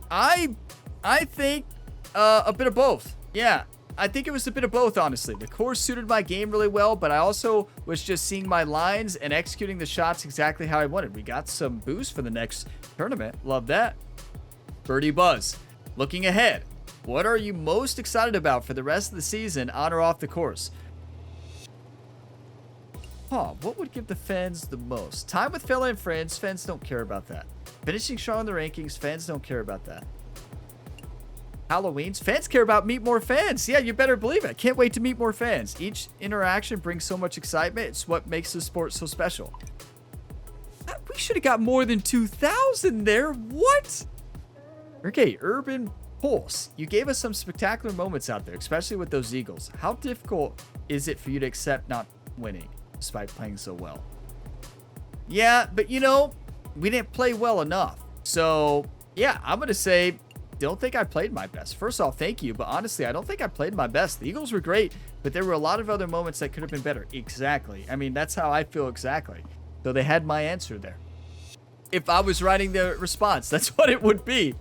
I think a bit of both. Yeah, I think it was a bit of both, honestly. The course suited my game really well, but I also was just seeing my lines and executing the shots exactly how I wanted. We got some boost for the next tournament. Love that. Birdie Buzz. Looking ahead, what are you most excited about for the rest of the season on or off the course? What would give the fans the most? Time with family and friends. Fans don't care about that. Finishing strong in the rankings. Fans don't care about that. Halloween's. Fans care about meet more fans. Yeah, you better believe it. Can't wait to meet more fans. Each interaction brings so much excitement. It's what makes the sport so special. We should have got more than 2,000 there. What? Okay, Urban Pulse. You gave us some spectacular moments out there, especially with those Eagles. How difficult is it for you to accept not winning despite playing so well? Yeah, but you know, we didn't play well enough. So yeah, I'm going to say, don't think I played my best. First off, thank you, but honestly, I don't think I played my best. The Eagles were great, but there were a lot of other moments that could have been better. Exactly. I mean, that's how I feel exactly. So they had my answer there. If I was writing the response, that's what it would be.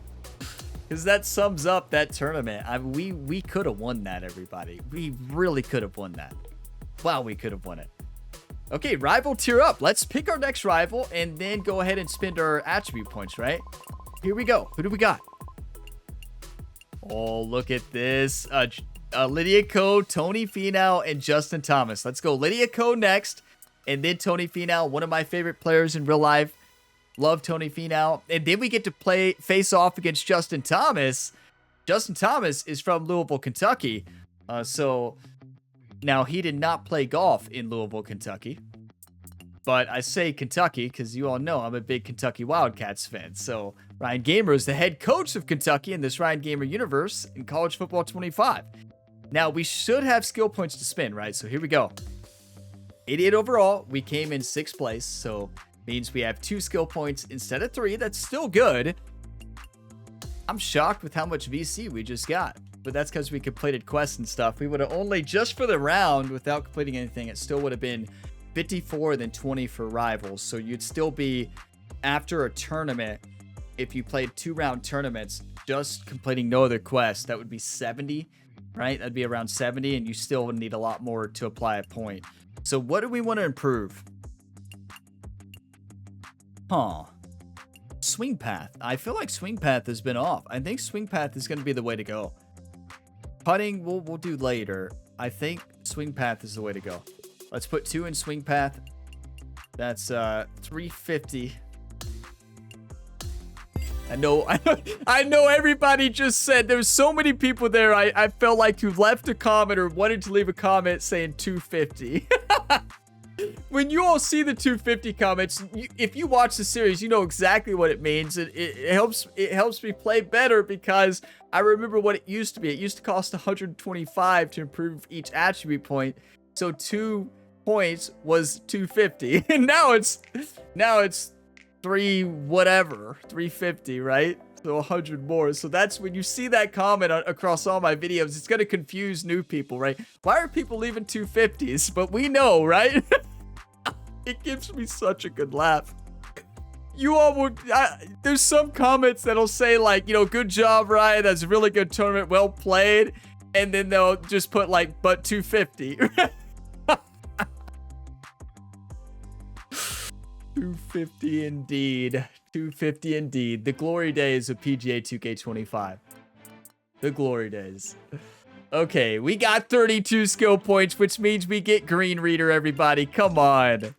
Because that sums up that tournament. We could have won that, everybody. We really could have won that. Wow, we could have won it. Okay, rival tier up. Let's pick our next rival and then go ahead and spend our attribute points, right? Here we go. Who do we got? Oh, look at this. Lydia Ko, Tony Finau, and Justin Thomas. Let's go Lydia Ko next, and then Tony Finau, one of my favorite players in real life. Love Tony Finau. And then we get to face off against Justin Thomas. Justin Thomas is from Louisville, Kentucky. So now he did not play golf in Louisville, Kentucky. But I say Kentucky because you all know I'm a big Kentucky Wildcats fan. So Ryan Gamer is the head coach of Kentucky in this Ryan Gamer universe in College Football 25. Now, we should have skill points to spin, right? So here we go. 88 overall. We came in 6th place. So means we have 2 skill points instead of 3. That's still good. I'm shocked with how much VC we just got. But that's because we completed quests and stuff. We would have only, just for the round, without completing anything, it still would have been 54 and then 20 for rivals. So you'd still be, after a tournament, if you played 2-round tournaments, just completing no other quests, that would be 70, right? That'd be around 70, and you still would need a lot more to apply a point. So what do we want to improve? Swing path. I feel like swing path has been off. I think swing path is going to be the way to go. Putting, we'll do later. I think swing path is the way to go. Let's put 2 in swing path. That's 350. I know everybody just said, there's so many people there. I felt like who left a comment or wanted to leave a comment saying 250. When you all see the 250 comments, if you watch the series, you know exactly what it means. It helps me play better because I remember what it used to be. It used to cost 125 to improve each attribute point. So 2 points was 250. And now it's 350, right? So 100 more. So that's when you see that comment across all my videos, it's going to confuse new people, right? Why are people leaving 250s? But we know, right? It gives me such a good laugh. You all would, there's some comments that'll say like, you know, good job, Ryan. That's a really good tournament. Well played. And then they'll just put like, but 250. 250 indeed. 250 indeed. The glory days of PGA 2K25. The glory days. Okay, we got 32 skill points, which means we get Green Reader, everybody. Come on.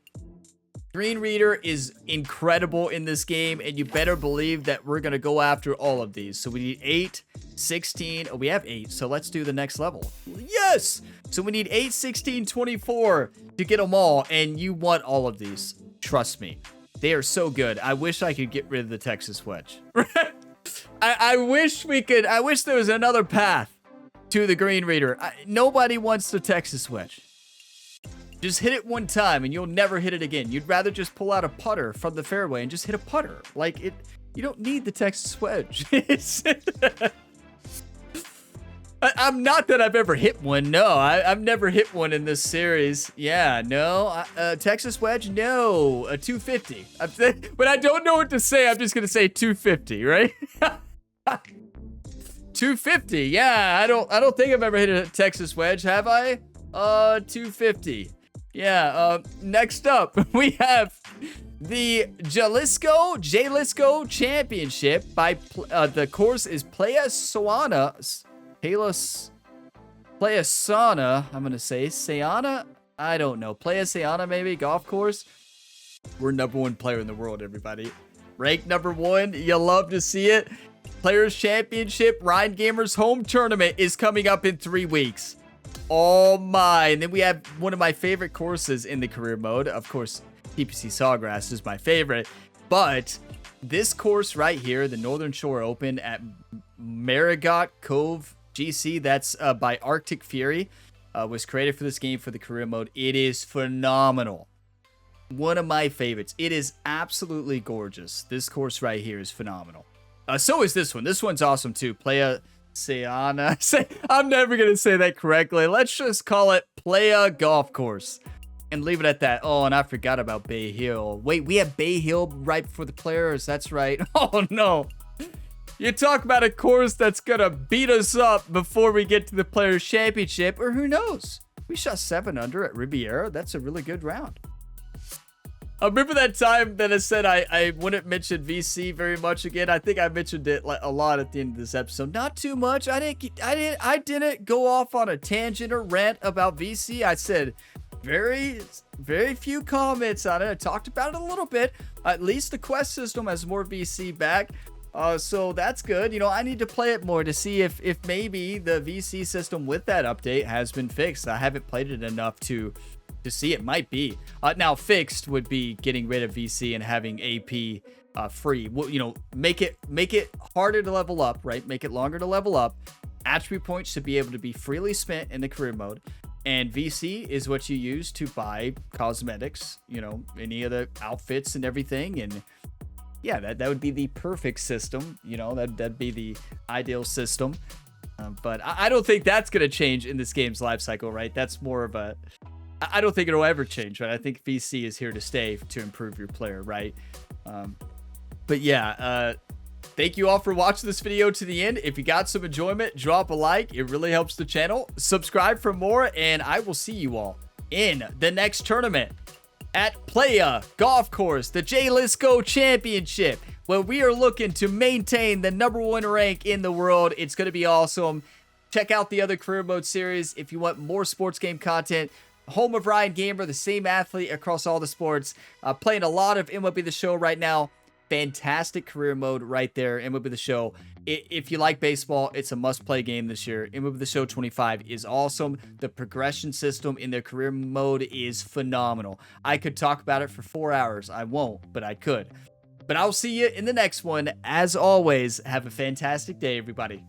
Green Reader is incredible in this game, and you better believe that we're going to go after all of these. So we need 8, 16. Oh, we have 8, so let's do the next level. Yes! So we need 8, 16, 24 to get them all, and you want all of these. Trust me. They are so good. I wish I could get rid of the Texas Wedge. I wish we could. I wish there was another path to the Green Reader. Nobody wants the Texas Wedge. Just hit it one time and you'll never hit it again. You'd rather just pull out a putter from the fairway and just hit a putter. Like, you don't need the Texas Wedge. I'm not that I've ever hit one. No, I've never hit one in this series. Yeah, no. Texas Wedge, no. A 250. When I don't know what to say, I'm just going to say 250, right? 250. Yeah, I don't think I've ever hit a Texas Wedge, have I? 250. Yeah, next up, we have the Jalisco Championship by, the course is Playa Sauna, I'm gonna say, Sayana? I don't know, Playa Sayana maybe, golf course? We're #1 player in the world, everybody. Ranked #1, you love to see it. Players Championship, Ryan Gamer's home tournament is coming up in 3 weeks. Oh my. And then we have one of my favorite courses in the career mode. Of course, TPC Sawgrass is my favorite. But this course right here, the Northern Shore Open at Marigot Cove GC, that's by Arctic Fury, was created for this game for the career mode. It is phenomenal. One of my favorites. It is absolutely gorgeous. This course right here is phenomenal. So is this one. This one's awesome too. Playa Sayana. I'm never going to say that correctly. Let's just call it Playa Golf Course and leave it at that. Oh, and I forgot about Bay Hill. Wait, we have Bay Hill right before the Players. That's right. Oh, no. You talk about a course that's going to beat us up before we get to the Players Championship, or who knows? We shot 7 under at Riviera. That's a really good round. I remember that time that I said I wouldn't mention VC very much again. I think I mentioned it like a lot at the end of this episode. Not too much. I didn't go off on a tangent or rant about VC. I said very few comments on it. I talked about it a little bit. At least the quest system has more VC back. So that's good. You know, I need to play it more to see if maybe the VC system with that update has been fixed. I haven't played it enough to see. It might be. Now, fixed would be getting rid of VC and having AP free. Well, you know, make it harder to level up, right? Make it longer to level up. Attribute points should be able to be freely spent in the career mode. And VC is what you use to buy cosmetics, you know, any of the outfits and everything. And yeah, that would be the perfect system. You know, that'd be the ideal system. But I don't think that's going to change in this game's life cycle, right? That's more of a... I don't think it'll ever change, right? I think VC is here to stay to improve your player, right? But yeah, thank you all for watching this video to the end. If you got some enjoyment, drop a like. It really helps the channel. Subscribe for more, and I will see you all in the next tournament at Playa Golf Course, the Jalisco Championship, where we are looking to maintain the #1 rank in the world. It's going to be awesome. Check out the other career mode series if you want more sports game content. Home of Ryan Gamer, the same athlete across all the sports. Playing a lot of MLB The Show right now. Fantastic career mode right there, MLB The Show. If you like baseball, it's a must-play game this year. MLB The Show 25 is awesome. The progression system in their career mode is phenomenal. I could talk about it for 4 hours. I won't, but I could. But I'll see you in the next one. As always, have a fantastic day, everybody.